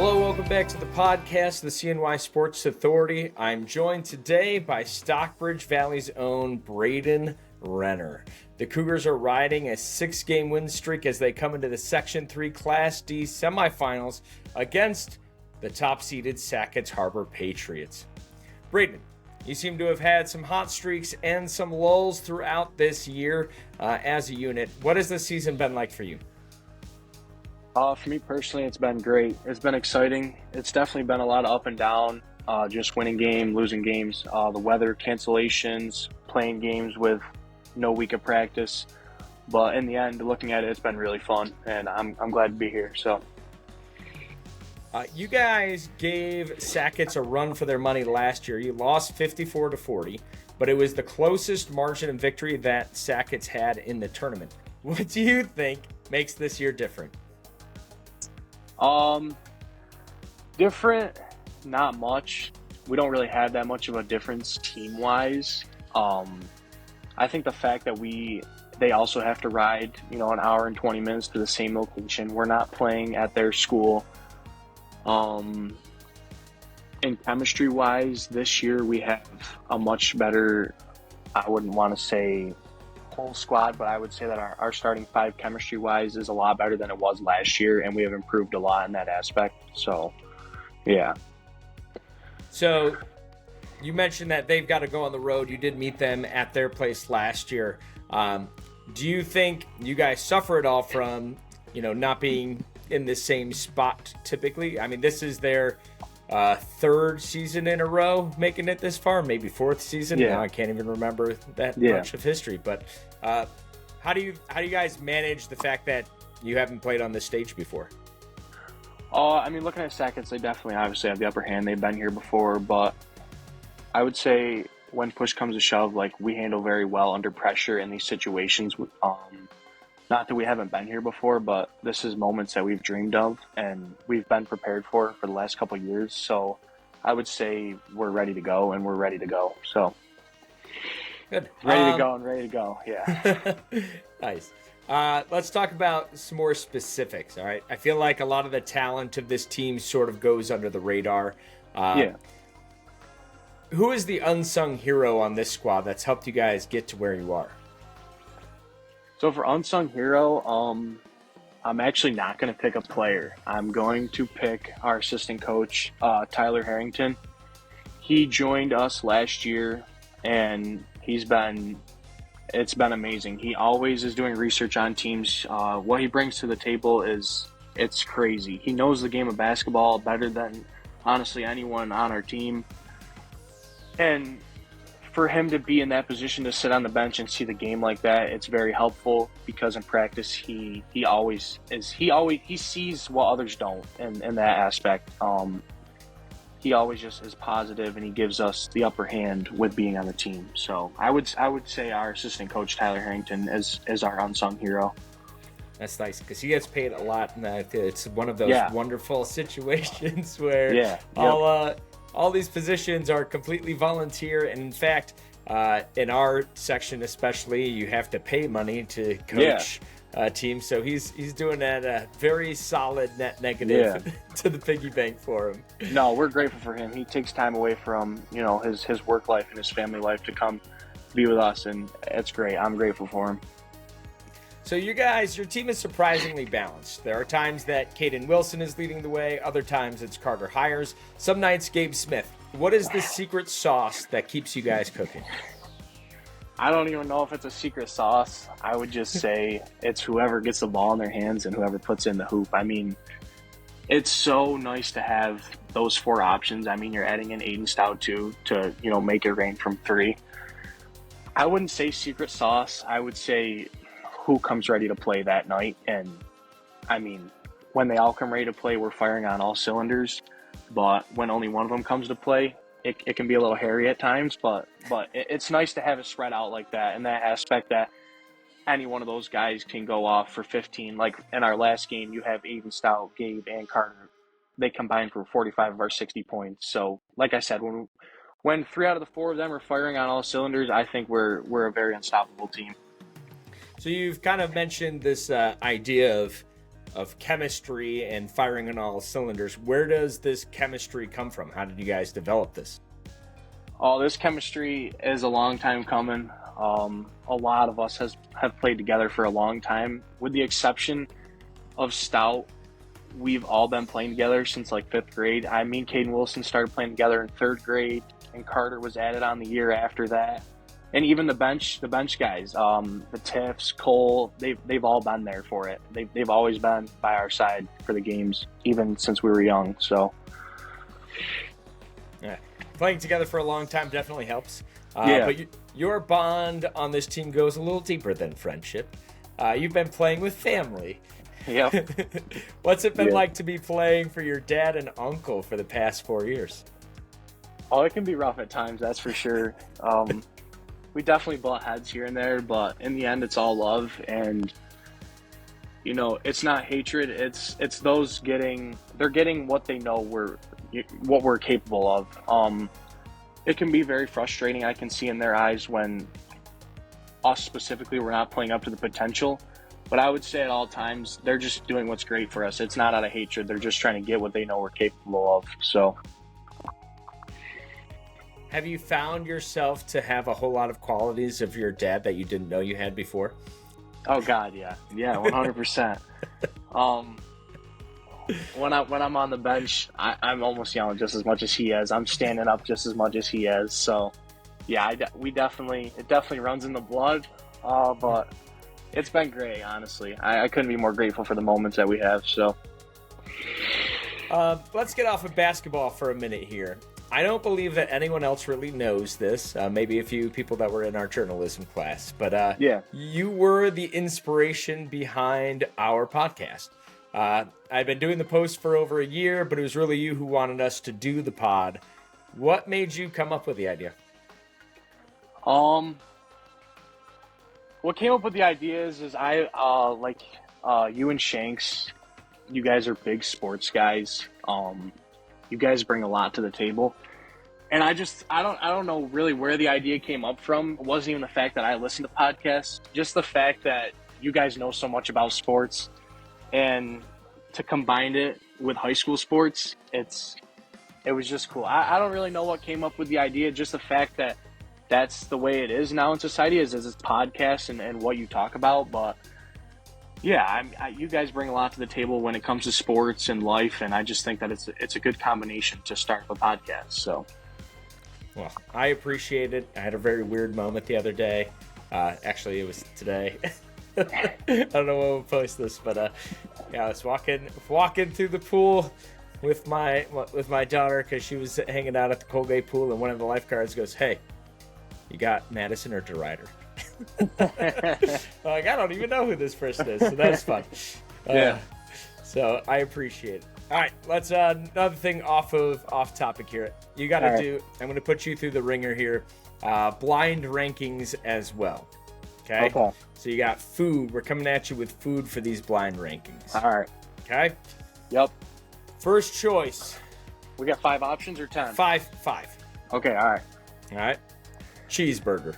Hello, welcome back to the podcast, the CNY Sports Authority. I'm joined today by Stockbridge Valley's own Braden Renner. The Cougars are riding a 6-game win streak as they come into the Section 3 Class D semifinals against the top-seeded Sackets Harbor Patriots. Braden, you seem to have had some hot streaks and some lulls throughout this year as a unit. What has the season been like for you? For me personally, it's been great. It's been exciting. It's definitely been a lot of up and down, just winning games, losing games, the weather, cancellations, playing games with no week of practice. But in the end, looking at it, it's been really fun, and I'm glad to be here. So, you guys gave Sackets a run for their money last year. You lost 54-40, but it was the closest margin of victory that Sackets had in the tournament. What do you think makes this year different? Different, not much. We don't really have that much of a difference team-wise. I think the fact that they also have to ride, an hour and 20 minutes to the same location. We're not playing at their school. And chemistry-wise, this year we have a much better, I wouldn't want to say whole squad, but I would say that our starting five chemistry-wise is a lot better than it was last year, and we have improved a lot in that aspect. So, yeah. So, you mentioned that they've got to go on the road. You did meet them at their place last year. Do you think you guys suffer at all from, not being in the same spot typically? I mean, this is their third season in a row making it this far, maybe fourth season. Yeah. Now I can't even remember that much of history. But how do you guys manage the fact that you haven't played on this stage before? Looking at Sackets, they definitely obviously have the upper hand. They've been here before, but I would say when push comes to shove, we handle very well under pressure in these situations. Not that we haven't been here before, but this is moments that we've dreamed of and we've been prepared for the last couple of years. So I would say we're ready to go, and we're ready to go. So good. Ready to go and ready to go. Yeah. Nice. Let's talk about some more specifics. All right. I feel like a lot of the talent of this team sort of goes under the radar. Yeah. Who is the unsung hero on this squad that's helped you guys get to where you are? So for unsung hero, I'm actually not going to pick a player. I'm going to pick our assistant coach, Tyler Harrington. He joined us last year, and it's been amazing. He always is doing research on teams. What he brings to the table it's crazy. He knows the game of basketball better than honestly anyone on our team. And for him to be in that position to sit on the bench and see the game like that, it's very helpful because in practice he sees what others don't in that aspect. He always just is positive, and he gives us the upper hand with being on the team. So I would say our assistant coach Tyler Harrington is our unsung hero. That's nice because he gets paid a lot, and it's one of those wonderful situations where all these positions are completely volunteer, and in fact, in our section especially, you have to pay money to coach teams. So he's doing that a very solid net negative to the piggy bank for him. No, we're grateful for him. He takes time away from his work life and his family life to come be with us, and it's great. I'm grateful for him. So your team is surprisingly balanced. There are times that Caden Wilson is leading the way. Other times it's Carter Hires. Some nights Gabe Smith. What is the secret sauce that keeps you guys cooking? I don't even know if it's a secret sauce. I would just say it's whoever gets the ball in their hands and whoever puts in the hoop. I mean, it's so nice to have those four options. I mean, you're adding in Aiden Stout too to make it rain from three. I wouldn't say secret sauce. I would say who comes ready to play that night. And I mean, when they all come ready to play, we're firing on all cylinders. But when only one of them comes to play, it can be a little hairy at times. But it's nice to have it spread out like that, in that aspect that any one of those guys can go off for 15. Like in our last game, you have Aiden Stout, Gabe, and Carter. They combined for 45 of our 60 points. So like I said, when 3 out of the 4 of them are firing on all cylinders, I think we're a very unstoppable team. So you've kind of mentioned this idea of of chemistry and firing on all cylinders. Where does this chemistry come from? How did you guys develop this? Oh, this chemistry is a long time coming. A lot of us have played together for a long time, with the exception of Stout. We've all been playing together since like 5th grade. Me and Caden Wilson started playing together in 3rd grade, and Carter was added on the year after that. And even the bench guys, the Tiffs, Cole, they've all been there for it. They've always been by our side for the games, even since we were young. So, yeah, playing together for a long time definitely helps. Yeah. But your bond on this team goes a little deeper than friendship. You've been playing with family. Yep. What's it been like to be playing for your dad and uncle for the past 4 years? Oh, it can be rough at times, that's for sure. We definitely butt heads here and there, but in the end, it's all love, and it's not hatred. It's those they're getting what they know what we're capable of. It can be very frustrating. I can see in their eyes when us specifically, we're not playing up to the potential. But I would say at all times, they're just doing what's great for us. It's not out of hatred. They're just trying to get what they know we're capable of. So, have you found yourself to have a whole lot of qualities of your dad that you didn't know you had before? Oh God, yeah, 100%. When I'm on the bench, I'm almost yelling just as much as he is. I'm standing up just as much as he is. So, yeah, it definitely runs in the blood. But it's been great, honestly. I couldn't be more grateful for the moments that we have. So, let's get off of basketball for a minute here. I don't believe that anyone else really knows this. Maybe a few people that were in our journalism class, but yeah, you were the inspiration behind our podcast. I've been doing the post for over a year, but it was really you who wanted us to do the pod. What made you come up with the idea? What came up with the idea is I like you and Shanks. You guys are big sports guys. You guys bring a lot to the table, and I don't know really where the idea came up from. It wasn't even the fact that I listened to podcasts, just the fact that you guys know so much about sports, and to combine it with high school sports, it was just cool. I don't really know what came up with the idea, just the fact that that's the way it is now in society, is it's podcasts and what you talk about. But yeah, you guys bring a lot to the table when it comes to sports and life, and I just think that it's a good combination to start a podcast. So, well, I appreciate it. I had a very weird moment the other day. Actually, it was today. I don't know when we'll post this, but yeah, I was walking through the pool with my daughter because she was hanging out at the Colgate pool, and one of the lifeguards goes, "Hey, you got Madison or DeRuyter?" Like, I don't even know who this person is, so that's fun. Yeah. So I appreciate it. All right, let's another thing off topic here. You got to do. I'm going to put you through the ringer here. Blind rankings as well. Okay. So you got food. We're coming at you with food for these blind rankings. All right. Okay. Yep. First choice. We got 5 options or 10? Five. Okay. All right. All right. Cheeseburger.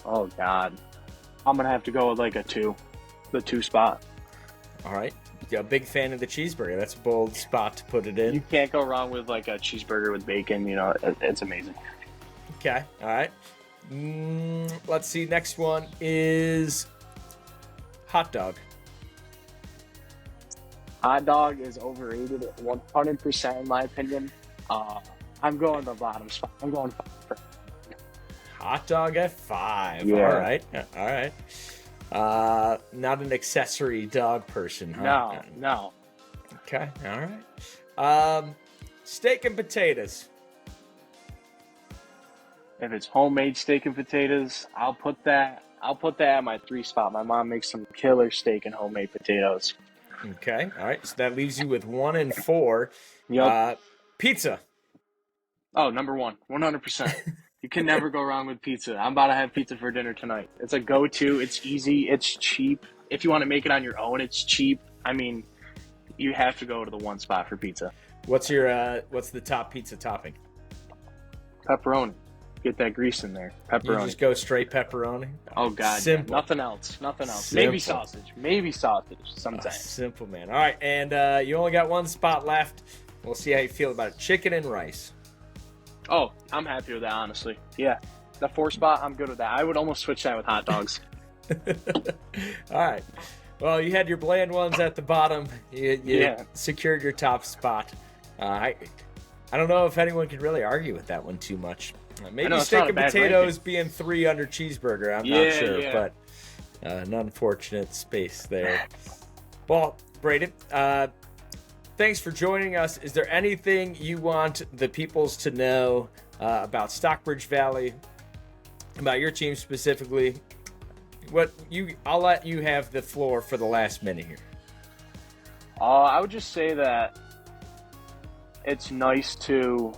Oh God, I'm gonna have to go with like a 2, the 2 spot. All right. Yeah, a big fan of the cheeseburger. That's a bold spot to put it in. You can't go wrong with like a cheeseburger with bacon. It's amazing. Okay. All right. Let's see. Next one is hot dog. Hot dog is overrated 100% in my opinion. I'm going the bottom spot. I'm going 5. Hot dog at 5. Yeah. All right. Not an accessory dog person, huh? No. Okay. All right. Steak and potatoes. If it's homemade steak and potatoes, I'll put that at my 3 spot. My mom makes some killer steak and homemade potatoes. Okay. All right. So that leaves you with 1 and 4. Yep. Pizza. Oh, number 1, 100%. You can never go wrong with pizza. I'm about to have pizza for dinner tonight. It's a go-to. It's easy. It's cheap. If you want to make it on your own, it's cheap. I mean, you have to go to the 1 spot for pizza. What's the top pizza topping? Pepperoni. Get that grease in there. You Pepperoni. just go straight pepperoni? Oh, God. Simple. Nothing else. Nothing else. Simple. Maybe sausage sometimes. Simple, man. All right, and you only got one spot left. We'll see how you feel about it. Chicken and rice. Oh, I'm happy with that, honestly. Yeah. The 4 spot, I'm good with that. I would almost switch that with hot dogs. All right. Well, you had your bland ones at the bottom. You secured your top spot. I don't know if anyone can really argue with that one too much. Maybe steak and potatoes being 3 under cheeseburger. I'm not sure, but an unfortunate space there. Well, Braden, thanks for joining us. Is there anything you want the peoples to know about Stockbridge Valley, about your team specifically? I'll let you have the floor for the last minute here. I would just say that it's nice to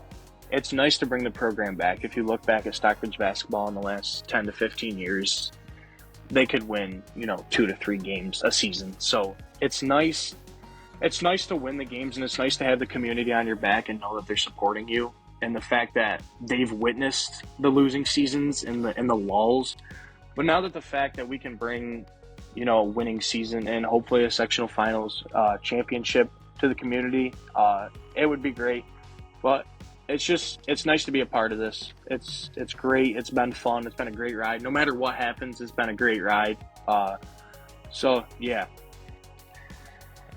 bring the program back. If you look back at Stockbridge basketball in the last 10 to 15 years, they could win, 2 to 3 games a season. So it's nice. It's nice to win the games, and it's nice to have the community on your back and know that they're supporting you. And the fact that they've witnessed the losing seasons and the lulls. But now that the fact that we can bring, a winning season and hopefully a sectional finals championship to the community, it would be great. But it's nice to be a part of this. It's great. It's been fun. It's been a great ride. No matter what happens, it's been a great ride. So yeah.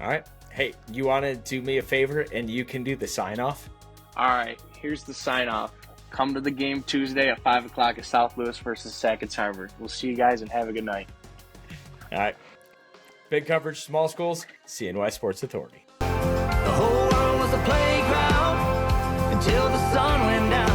All right. Hey, you want to do me a favor and you can do the sign off? All right. Here's the sign off. Come to the game Tuesday at 5 o'clock at South Louis versus Sackets Harbor. We'll see you guys and have a good night. All right. Big coverage, small schools, CNY Sports Authority. The whole world was a playground until the sun went down.